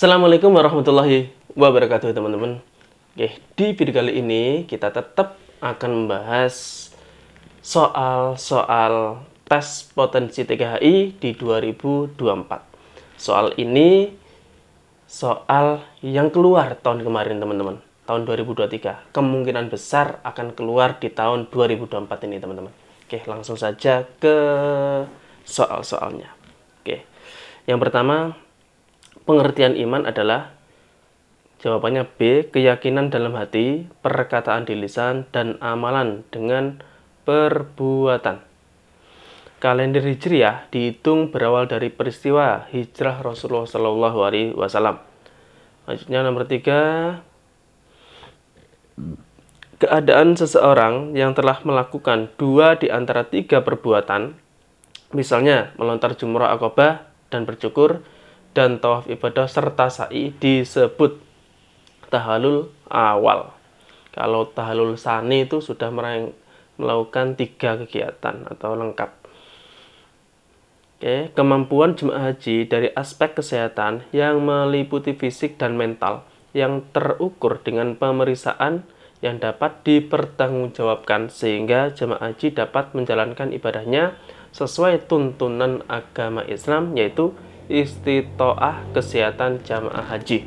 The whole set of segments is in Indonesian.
Assalamualaikum warahmatullahi wabarakatuh teman-teman. Oke, di video kali ini kita tetap akan membahas soal-soal tes potensi TKHI di 2024. Soal ini soal yang keluar tahun kemarin teman-teman, tahun 2023. Kemungkinan besar akan keluar di tahun 2024 ini teman-teman. Oke, langsung saja ke soal-soalnya. Oke, yang pertama, pengertian iman adalah jawabannya B, keyakinan dalam hati, perkataan di lisan, dan amalan dengan perbuatan. Kalender Hijriah dihitung berawal dari peristiwa hijrah Rasulullah SAW. Selanjutnya nomor 3, keadaan seseorang yang telah melakukan 2 di antara 3 perbuatan, misalnya melontar jumrah Aqabah dan bercukur, dan tawaf ibadah serta sa'i, disebut tahallul awal. Kalau tahallul sani itu sudah melakukan 3 kegiatan atau lengkap. Oke, kemampuan jemaah haji dari aspek kesehatan yang meliputi fisik dan mental yang terukur dengan pemeriksaan yang dapat dipertanggungjawabkan sehingga jemaah haji dapat menjalankan ibadahnya sesuai tuntunan agama Islam, yaitu istitoah kesehatan jamaah haji.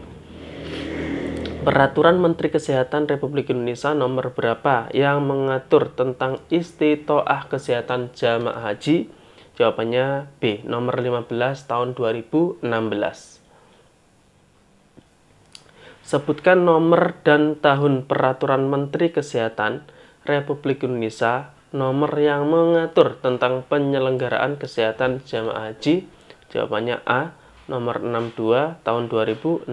Peraturan Menteri Kesehatan Republik Indonesia nomor berapa yang mengatur tentang istitoah kesehatan jamaah haji? Jawabannya B, nomor 15 tahun 2016. Sebutkan nomor dan tahun Peraturan Menteri Kesehatan Republik Indonesia nomor yang mengatur tentang penyelenggaraan kesehatan jamaah haji. Jawabannya A, nomor 62 tahun 2016.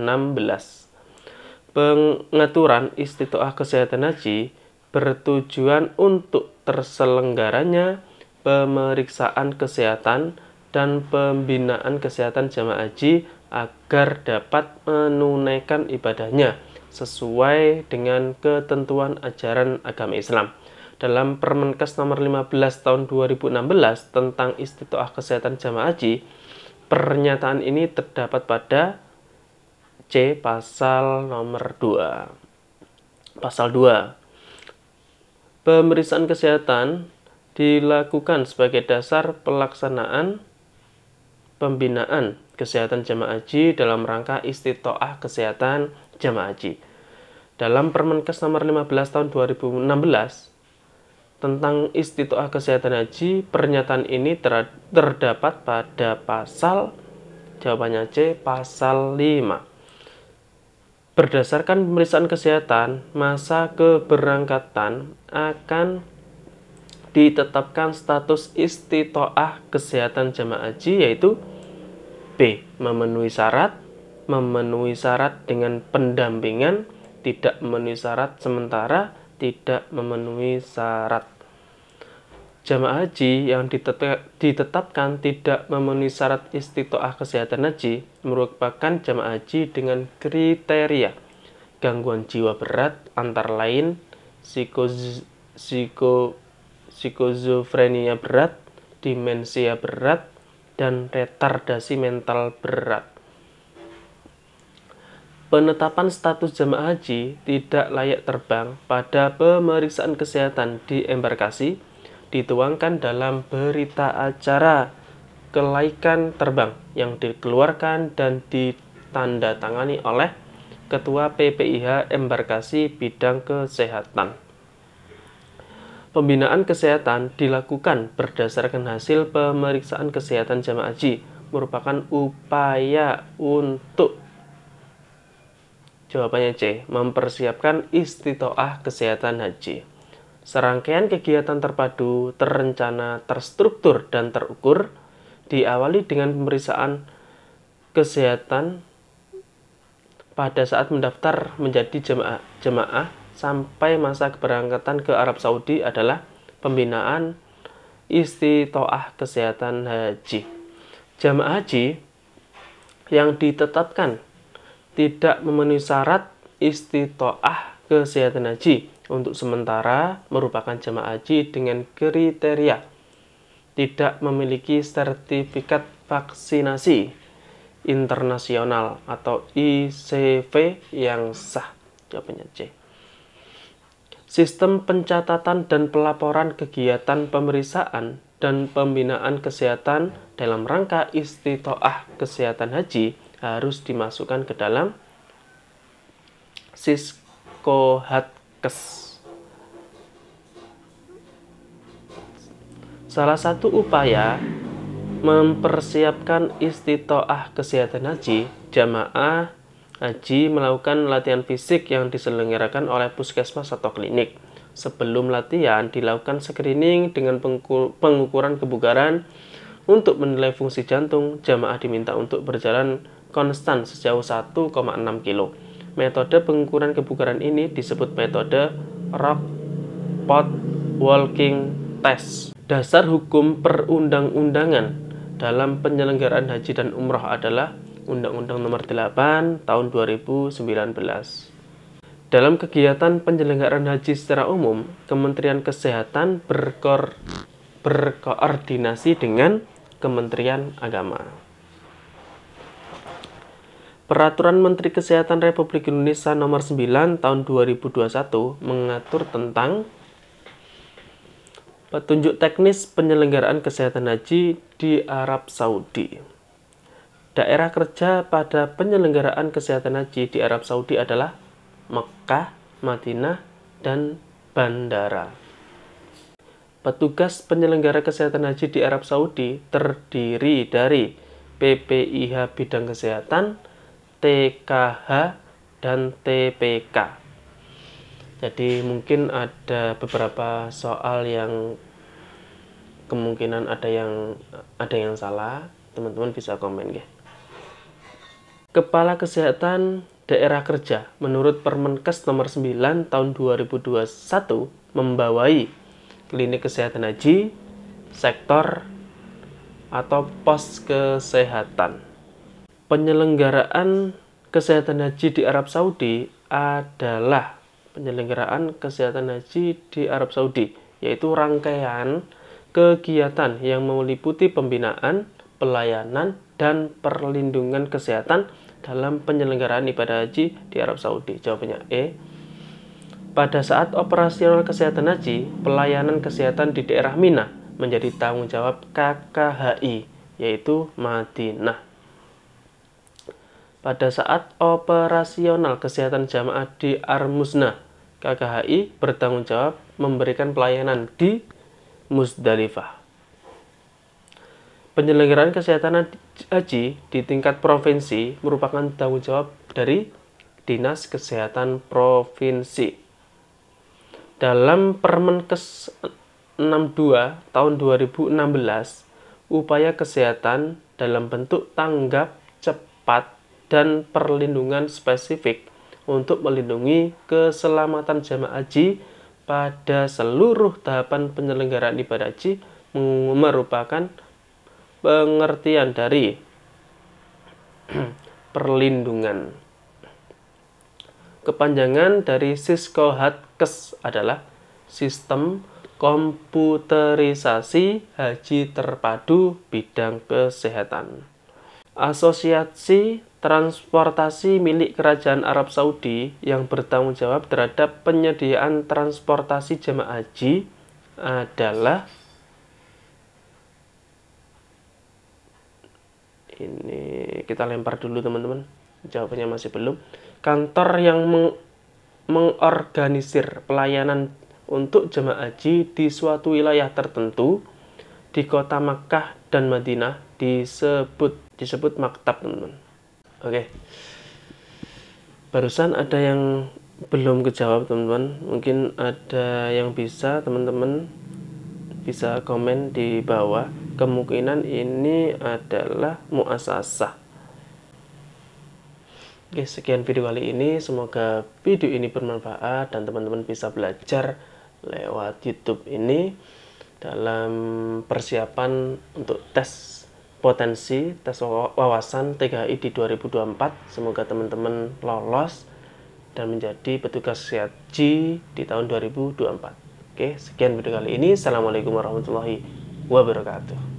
Pengaturan istitoah kesehatan haji bertujuan untuk terselenggaranya pemeriksaan kesehatan dan pembinaan kesehatan jamaah haji agar dapat menunaikan ibadahnya sesuai dengan ketentuan ajaran agama Islam. Dalam Permenkes nomor 15 tahun 2016 tentang istitoah kesehatan jamaah haji, pernyataan ini terdapat pada C, pasal nomor 2. Pasal 2. Pemeriksaan kesehatan dilakukan sebagai dasar pelaksanaan pembinaan kesehatan jamaah haji dalam rangka istitoah kesehatan jamaah haji. Dalam Permenkes nomor 15 tahun 2016 tentang istitoah kesehatan haji, pernyataan ini terdapat pada pasal, jawabannya C, pasal 5. Berdasarkan pemeriksaan kesehatan, masa keberangkatan akan ditetapkan status istitoah kesehatan jamaah haji, yaitu B, memenuhi syarat dengan pendampingan, tidak memenuhi syarat sementara, tidak memenuhi syarat. Jamaah haji yang ditetapkan tidak memenuhi syarat istitoah kesehatan haji merupakan jamaah haji dengan kriteria gangguan jiwa berat antara lain skizofrenia berat, demensia berat, dan retardasi mental berat. Penetapan status jamaah haji tidak layak terbang pada pemeriksaan kesehatan di embarkasi dituangkan dalam berita acara kelaikan terbang yang dikeluarkan dan ditandatangani oleh Ketua PPIH Embarkasi Bidang Kesehatan. Pembinaan kesehatan dilakukan berdasarkan hasil pemeriksaan kesehatan jamaah haji merupakan upaya untuk, jawabannya C, mempersiapkan istitoah kesehatan haji. Serangkaian kegiatan terpadu, terencana, terstruktur, dan terukur diawali dengan pemeriksaan kesehatan pada saat mendaftar menjadi jemaah sampai masa keberangkatan ke Arab Saudi adalah pembinaan istitoah kesehatan haji. Jamaah haji yang ditetapkan tidak memenuhi syarat istitoah kesehatan haji untuk sementara merupakan jamaah haji dengan kriteria tidak memiliki sertifikat vaksinasi internasional atau ICV yang sah. Jawabannya C. Sistem pencatatan dan pelaporan kegiatan pemeriksaan dan pembinaan kesehatan dalam rangka istitoah kesehatan haji harus dimasukkan ke dalam Siskohatkes. Salah satu upaya mempersiapkan istitoah kesehatan haji, jamaah haji melakukan latihan fisik yang diselenggarakan oleh puskesmas atau klinik. Sebelum latihan, dilakukan screening dengan pengukuran kebugaran. Untuk menilai fungsi jantung, jamaah diminta untuk berjalan konstan sejauh 1,6 km. Metode pengukuran kebugaran ini disebut metode Rockport Walking Test. Dasar hukum perundang-undangan dalam penyelenggaraan haji dan umroh adalah Undang-Undang Nomor 8 Tahun 2019. Dalam kegiatan penyelenggaraan haji secara umum, Kementerian Kesehatan berkoordinasi dengan Kementerian Agama. Peraturan Menteri Kesehatan Republik Indonesia Nomor 9 Tahun 2021 mengatur tentang petunjuk teknis penyelenggaraan kesehatan haji di Arab Saudi. Daerah kerja pada penyelenggaraan kesehatan haji di Arab Saudi adalah Mekkah, Madinah, dan bandara. Petugas penyelenggara kesehatan haji di Arab Saudi terdiri dari PPIH bidang kesehatan, TKH, dan TPK. Jadi mungkin ada beberapa soal yang kemungkinan ada yang salah, teman-teman bisa komen ya. Kepala Kesehatan Daerah Kerja menurut Permenkes Nomor 9 Tahun 2021 membawai klinik kesehatan haji, sektor atau pos kesehatan. Penyelenggaraan kesehatan haji di Arab Saudi adalah penyelenggaraan kesehatan haji di Arab Saudi, yaitu rangkaian kegiatan yang meliputi pembinaan, pelayanan, dan perlindungan kesehatan dalam penyelenggaraan ibadah haji di Arab Saudi. Jawabannya E. Pada saat operasional kesehatan haji, pelayanan kesehatan di daerah Mina menjadi tanggung jawab KKHI, yaitu Madinah. Pada saat operasional kesehatan jamaah di Armusna, KKHI bertanggung jawab memberikan pelayanan di Musdalifah. Penyelenggaraan kesehatan haji di tingkat provinsi merupakan tanggung jawab dari Dinas Kesehatan Provinsi. Dalam Permenkes 62 tahun 2016, upaya kesehatan dalam bentuk tanggap cepat dan perlindungan spesifik untuk melindungi keselamatan jamaah haji pada seluruh tahapan penyelenggaraan ibadah haji merupakan pengertian dari perlindungan. Kepanjangan dari Siskohatkes adalah Sistem Komputerisasi Haji Terpadu Bidang Kesehatan. Asosiasi transportasi milik Kerajaan Arab Saudi yang bertanggung jawab terhadap penyediaan transportasi jemaah haji adalah ini, kita lempar dulu teman-teman, jawabannya masih belum. Kantor yang mengorganisir pelayanan untuk jemaah haji di suatu wilayah tertentu di kota Makkah dan Madinah disebut maktab, teman-teman. Oke. Barusan ada yang belum kejawab, teman-teman. Mungkin ada yang bisa, teman-teman bisa komen di bawah. Kemungkinan ini adalah muasasah. Oke, sekian video kali ini. Semoga video ini bermanfaat dan teman-teman bisa belajar lewat YouTube ini dalam persiapan untuk tes potensi, tes wawasan TKHI di 2024. Semoga teman-teman lolos dan menjadi petugas haji di tahun 2024. Oke, sekian video kali ini. Assalamualaikum warahmatullahi wabarakatuh.